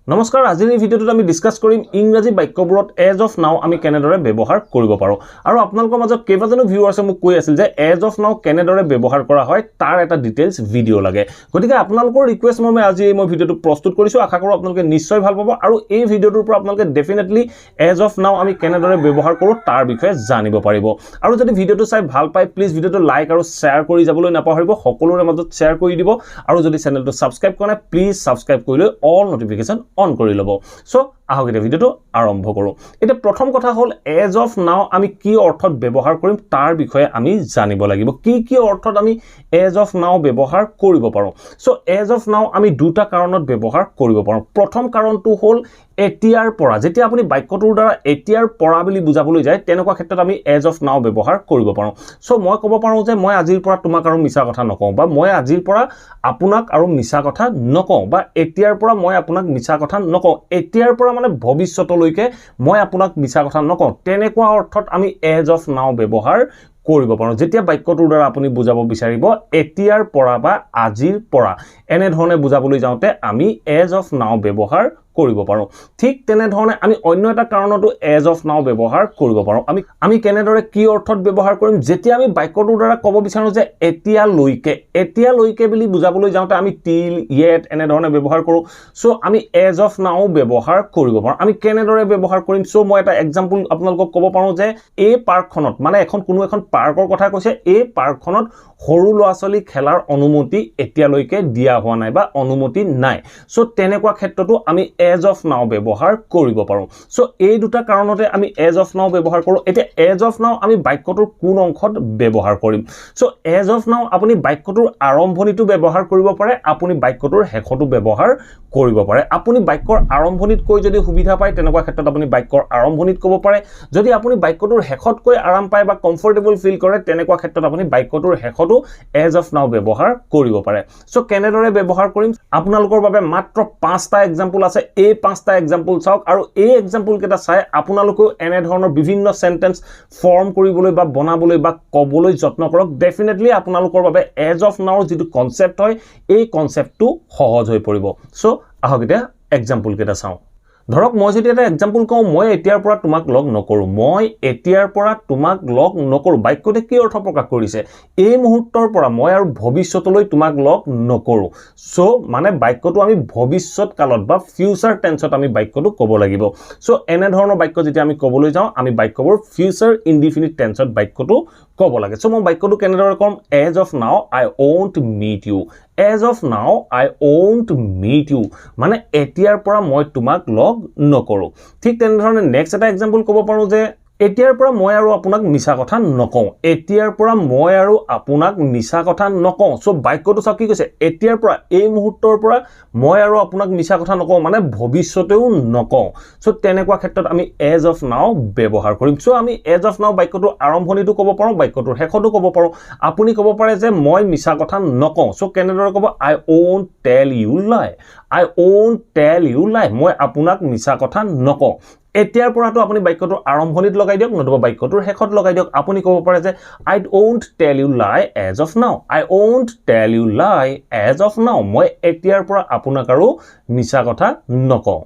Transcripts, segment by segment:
নমস্কাৰ আজিৰ এই ভিডিঅ'টোত আমি ডিসকাস কৰিম ইংৰাজী বাক্যবোৰত এজ অফ নাও আমি কেনেদৰে ব্যৱহাৰ কৰিব পাৰো আৰু আপোনালোকৰ মাজত কেইবাজনো ভিউৱাৰ্ছে মোক কৈ আছিল যে এজ অফ নাও কেনেদৰে ব্যৱহাৰ কৰা হয় তাৰ এটা ডিটেইলছ ভিডিঅ' লাগে গতিকে আপোনালোকৰ ৰিকুৱেষ্ট মৰ্মে আজি মই ভিডিঅ'টো প্ৰস্তুত কৰিছো আশা কৰো আপোনালোকে নিশ্চয় ভাল পাব আৰু এই ভিডিঅ'টোৰ পৰা আপোনালোকে ডেফিনেটলি এজ অফ নাও আমি কেনেদৰে ব্যৱহাৰ কৰো তাৰ বিষয়ে জানিব পাৰিব আৰু যদি ভিডিঅ'টো চাই ভাল পায় প্লিজ ভিডিঅ'টো লাইক আৰু শেয়াৰ কৰি যাবলৈ নাপাহৰিব সকলোৰে মাজত শেয়াৰ কৰি দিব আৰু যদি চেনেলটো সাবস্ক্ৰাইব কৰা নাই প্লিজ সাবস্ক্ৰাইব কৰি লৈ অল নটিফিকেশন অন কৰি লব সো আহক এটা ভিডিওটো আৰম্ভ কৰো এটা প্ৰথম কথা হল এজ অফ নাও আমি কি অৰ্থত ব্যৱহাৰ কৰিম তাৰ বিষয়ে আমি জানিব লাগিব কি অৰ্থত আমি এজ অফ নাও ব্যৱহাৰ কৰিব পাৰো সো এজ অফ নাও আমি দুটা কাৰণত ব্যৱহাৰ কৰিব পাৰো প্ৰথম কাৰণটো হল এতিয়াৰ পৰা যেতিয়া আপুনি বাক্যটোৰ দ্বাৰা এতিয়াৰ পৰা বুলি বুজাবলৈ যায় তেনেকুৱা ক্ষেত্ৰত আমি এজ অফ নাও ব্যৱহাৰ কৰিব পাৰো সো মই ক'ব পাৰো যে মই আজিৰ পৰা তোমাক আৰু মিছা কথা নকওঁ বা মই আজিৰ পৰা আপোনাক আৰু মিছা কথা নকওঁ বা এতিয়াৰ পৰা মই আপোনাক মিছা কথা নকওঁ এতিয়াৰ পৰা মানে ভৱিষ্যতলৈকে মই আপোনাক মিছা কথা নকওঁ তেনেকুৱা অৰ্থত আমি এজ অফ নাও ব্যৱহাৰ কৰিব পাৰো যেতিয়া বাক্যটোৰ দ্বাৰা আপুনি বুজাব বিচাৰিব এতিয়াৰ পৰা বা আজিৰ পৰা এনে ধৰণে বুজাবলৈ যাওঁতে আমি এজ অফ নাও ব্যৱহাৰ কৰিব পাৰো ঠিক তেনে ধৰণে আমি অন্য এটা কাৰণতো এজ অফ নাও ব্যৱহাৰ কৰিব পাৰো আমি কেনেদৰে কি অৰ্থত ব্যৱহাৰ কৰিম যেতিয়া আমি বাক্যটোৰ দ্বাৰা ক'ব বিচাৰো যে এতিয়ালৈকে বুলি বুজাবলৈ যাওঁতে আমি টিল ইয়েট এনে ধৰণে ব্যৱহাৰ কৰো সো আমি এজ অফ নাও ব্যৱহাৰ কৰিব পাৰো আমি কেনেদৰে ব্যৱহাৰ কৰিম সো মই এটা এক্সাম্পল আপোনালোকক ক'ব পাৰো যে এই পাৰ্কখনত মানে কোনো এখন পাৰ্কৰ কথা কৈছে এই পাৰ্কখনত সৰু ল'ৰা-ছোৱালী খেলাৰ অনুমতি এতিয়ালৈকে দিয়া হোৱা নাই বা অনুমতি নাই সো তেনেকুৱা ক্ষেত্ৰতো আমি এজ অফ নাও ব্যৱহাৰ কৰিব পাৰো সো এই দুটা কাৰণতে আমি এজ অফ নাও ব্যৱহাৰ কৰো এতিয়া এজ অফ নাও আমি বাক্যটোৰ কোন অংশত ব্যৱহাৰ কৰিম সো এজ অফ নাও আপুনি বাক্যটোৰ আৰম্ভণিটো ব্যৱহাৰ কৰিব পাৰে আপুনি বাক্যটোৰ শেষতো ব্যৱহাৰ কৰিব পাৰে আপুনি বাক্যৰ আৰম্ভণিত কৈ যদি সুবিধা পায় তেনেকুৱা ক্ষেত্ৰত আপুনি বাক্যৰ আৰম্ভণিত ক'ব পাৰে যদি আপুনি বাক্যটোৰ শেষত কৈ আৰাম পায় বা কমফৰ্টেবল ফিল কৰে তেনেকুৱা ক্ষেত্ৰত আপুনি বাক্যটোৰ শেষতো এজ অফ নাও ব্যৱহাৰ কৰিব পাৰে সো কেনেদৰে ব্যৱহাৰ কৰিম আপোনালোকৰ বাবে মাত্ৰ 5টা এক্সাম্পল আছে এই 5টা এক্সাম্পল চাওক আৰু এই এক্সাম্পল কেটা চাই আপোনালোকও এনে ধৰণৰ বিভিন্ন সেন্টেন্স ফৰ্ম কৰিবলৈ বা বনাবলৈ বা ক'বলৈ যত্ন কৰক ডেফিনেটলি আপোনালোকৰ বাবে এজ অফ নাওৰ যেটো কনসেপ্ট হয় এই কনসেপ্টটো সহজ হৈ পৰিব সো আহক এটা এক্সাম্পল কেটা চাও ধৰক মই যদি এটা এক্সাম্পল কওঁ মই এতিয়াৰ পৰা তোমাক লগ নকৰো মই এতিয়াৰ পৰা তোমাক লগ নকৰো বাক্যতে কি অৰ্থ প্ৰকাশ কৰিছে এই মুহূৰ্তৰ পৰা মই আৰু ভৱিষ্যতলৈ তোমাক লগ নকৰো সো মানে বাক্যটো আমি ভৱিষ্যত কালত বা ফিউচাৰ টেন্সত আমি বাক্যটো ক'ব লাগিব সো এনে ধৰণৰ বাক্য যেতিয়া আমি ক'বলৈ যাওঁ আমি বাক্যবোৰ ফিউচাৰ ইনডিফিনিট টেন্সত বাক্যটো ক'ব লাগে সো মই বাক্যটো কেনেদৰে কম as of now I won't meet you As of now, I won't meet you. মানে এতিয়াৰ পৰা মই তোমাক লগ নকৰো ঠিক তেনেধৰণে নেক্সট এটা এক্সাম্পল ক'ব পাৰো যে এতিয়াৰ পৰা মই আৰু আপোনাক মিছা কথা নকওঁ এতিয়াৰ পৰা মই আৰু আপোনাক মিছা কথা নকওঁ সো বাক্যটো চাওক কি কৈছে এতিয়াৰ পৰা এই মুহূৰ্তৰ পৰা মই আৰু আপোনাক মিছা কথা নকওঁ মানে ভৱিষ্যতেও নকওঁ সো তেনেকুৱা ক্ষেত্ৰত আমি এজ অফ নাও ব্যৱহাৰ কৰিম সো আমি এজ অফ নাও বাক্যটো আৰম্ভণিটো ক'ব পাৰো বাক্যটোৰ শেষতো ক'ব পাৰো আপুনি ক'ব পাৰে যে মই মিছা কথা নকওঁ সো কেনেদৰে ক'ব I won't tell you lie I won't tell you lie মই আপোনাক মিছা কথা নকওঁ এতিয়াৰ পৰাটো আপুনি বাক্যটোৰ আৰম্ভণিত লগাই দিয়ক নতুবা বাক্যটোৰ শেষত লগাই দিয়ক আপুনি ক'ব পাৰে যে I won't tell you lie as of now I won't tell you lie as of now মই এতিয়াৰ পৰা আপোনাক আৰু মিছা কথা নকওঁ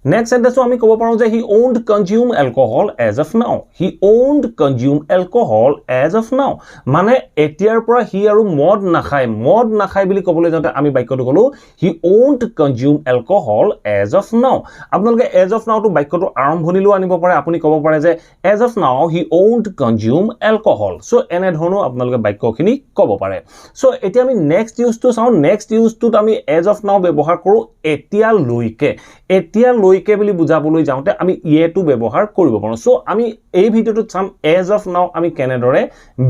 Next sentence আমি ক'ব পাৰো যে he won't consume alcohol as of now he won't consume alcohol as of now মানে এতিয়াৰ পৰা হি আৰু মদ নাখায় বুলি ক'বলৈ যাওঁতে আমি বাক্যটো ক'লো he won't consume alcohol as of now আপোনালোকে as of now টো বাক্যটো আৰম্ভণিলৈ আনিব পাৰে আপুনি ক'ব পাৰে যে as of now he won't consume alcohol so এনে ধৰণৰ আপোনালোকে বাক্যখিনি ক'ব পাৰে সো এতিয়া আমি নেক্সট ইউজটো চাওঁ নেক্সট ইউজটোত আমি as of now ব্যৱহাৰ কৰো এতিয়ালৈকে বুলি বুজাবলৈ যাওঁতে আমি ইয়েটো ব্যৱহাৰ কৰিব পাৰো সো আমি এই ভিডিওটোত চাম এজ অফ নাও আমি কেনেদৰে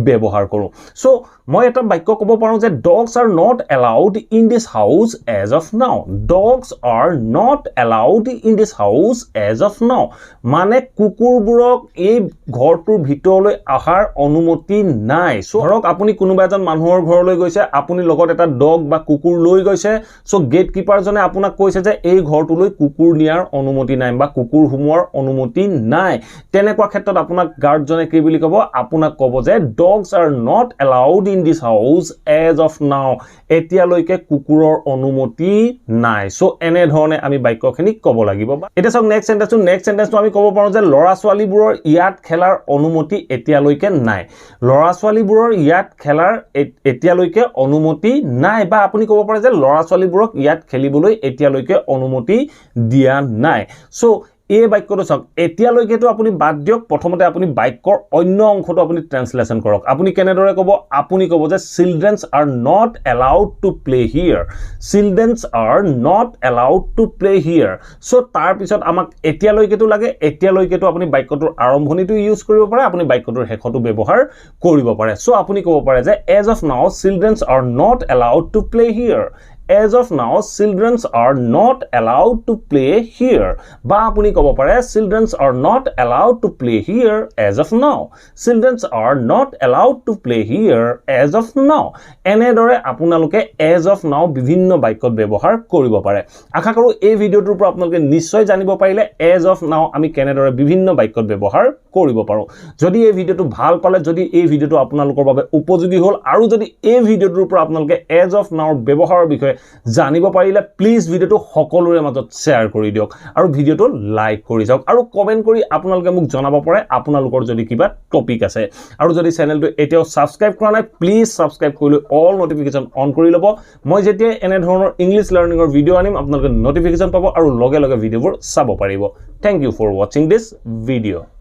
ব্যৱহাৰ কৰো সো মই এটা বাক্য ক'ব পাৰো যে dogs are not allowed in this house as of now dogs are not allowed in this house as of now মানে কুকুৰবোৰক এই ঘৰটোৰ ভিতৰলৈ আহাৰ অনুমতি নাই সো ধৰক আপুনি কোনোবা এজন মানুহৰ ঘৰলৈ গৈছে আপুনি লগত এটা ডগ বা কুকুৰ লৈ গৈছে সো গেট কিপাৰ জনে আপোনাক কৈছে যে এই ঘৰটোলৈ কুকুৰ নিয়াৰ অনুমতি নাই বা কুকুৰ হুমুৱাৰ অনুমতি নাই তেনেকুৱা ক্ষেত্ৰত আপোনাক গাৰ্ডজনে কি বুলি ক'ব আপোনাক ক'ব যে dogs are not allowed in this house as of now এতিয়ালৈকে কুকুৰৰ অনুমতি নাই সো এনে ধৰণে আমি বাক্যখিনি ক'ব লাগিব এটা সক নেক্সট সেন্টেন্সটো আমি ক'ব পাৰো যে লৰা ছোৱালীবোৰৰ ইয়াত খেলাৰ অনুমতি এতিয়ালৈকে নাই লৰা ছোৱালীবোৰৰ ইয়াত খেলাৰ এতিয়ালৈকে অনুমতি নাই বা আপুনি ক'ব পাৰে যে লৰা ছোৱালীবোৰক ইয়াত খেলিবলৈ এতিয়ালৈকে অনুমতি দিয়া নাই সো এই বাক্যটো চাওক এতিয়ালৈকেটো আপুনি বাদ দিয়ক প্ৰথমতে আপুনি বাক্যৰ অন্য অংশটো আপুনি ট্ৰান্সলেচন কৰক আপুনি কেনেদৰে ক'ব আপুনি ক'ব যে children are not allowed to play here children are not allowed to play here so তাৰ পিছত আমাক এতিয়ালৈকেটো লাগে এতিয়ালৈকেটো আপুনি বাক্যটোৰ আৰম্ভণিটো ইউজ কৰিব পাৰে আপুনি বাক্যটোৰ শেষটো ব্যৱহাৰ কৰিব পাৰে সো আপুনি ক'ব পাৰে যে as of now children are not allowed to play here As of now, children are not allowed to play here. Ba apuni kobo pare, children are not allowed to play here as of now. Children are not allowed to play here as of now. Enedore apunaluke as of now bibhinno baikot bebohar koribo pare. Akha koru ei video tur pora apunaluke nischoy janibo parile as of now ami kenedore bibhinno baikot bebohar koribo paro. Jodi ei video tu bhal pale, jodi ei video tu apunalukor babe upojogi hol aru jodi ei video tur pora apunaluke as of now bebohar bikhoye জানিব পাৰিলে please ভিডিওটো সকলোৰে মাজত share কৰি দিয়ক আৰু ভিডিওটো like কৰি যাওক আৰু কমেন্ট কৰি আপোনালোকে মোক জনাব পাৰে আপোনালোকৰ যদি কিবা টপিক আছে আৰু যদি চেনেলটো এতিয়াও সাবস্ক্ৰাইব কৰা নাই প্লিজ সাবস্ক্ৰাইব কৰি অল নোটিফিকেশন অন কৰি ল'ব মই যেতিয়া এনে ধৰণৰ ইংলিশ লাৰ্নিংৰ ভিডিও আনিম আপোনালোকে নোটিফিকেশন পাব আৰু লগে লগে ভিডিওবোৰ চাব পাৰিব thank you for watching this video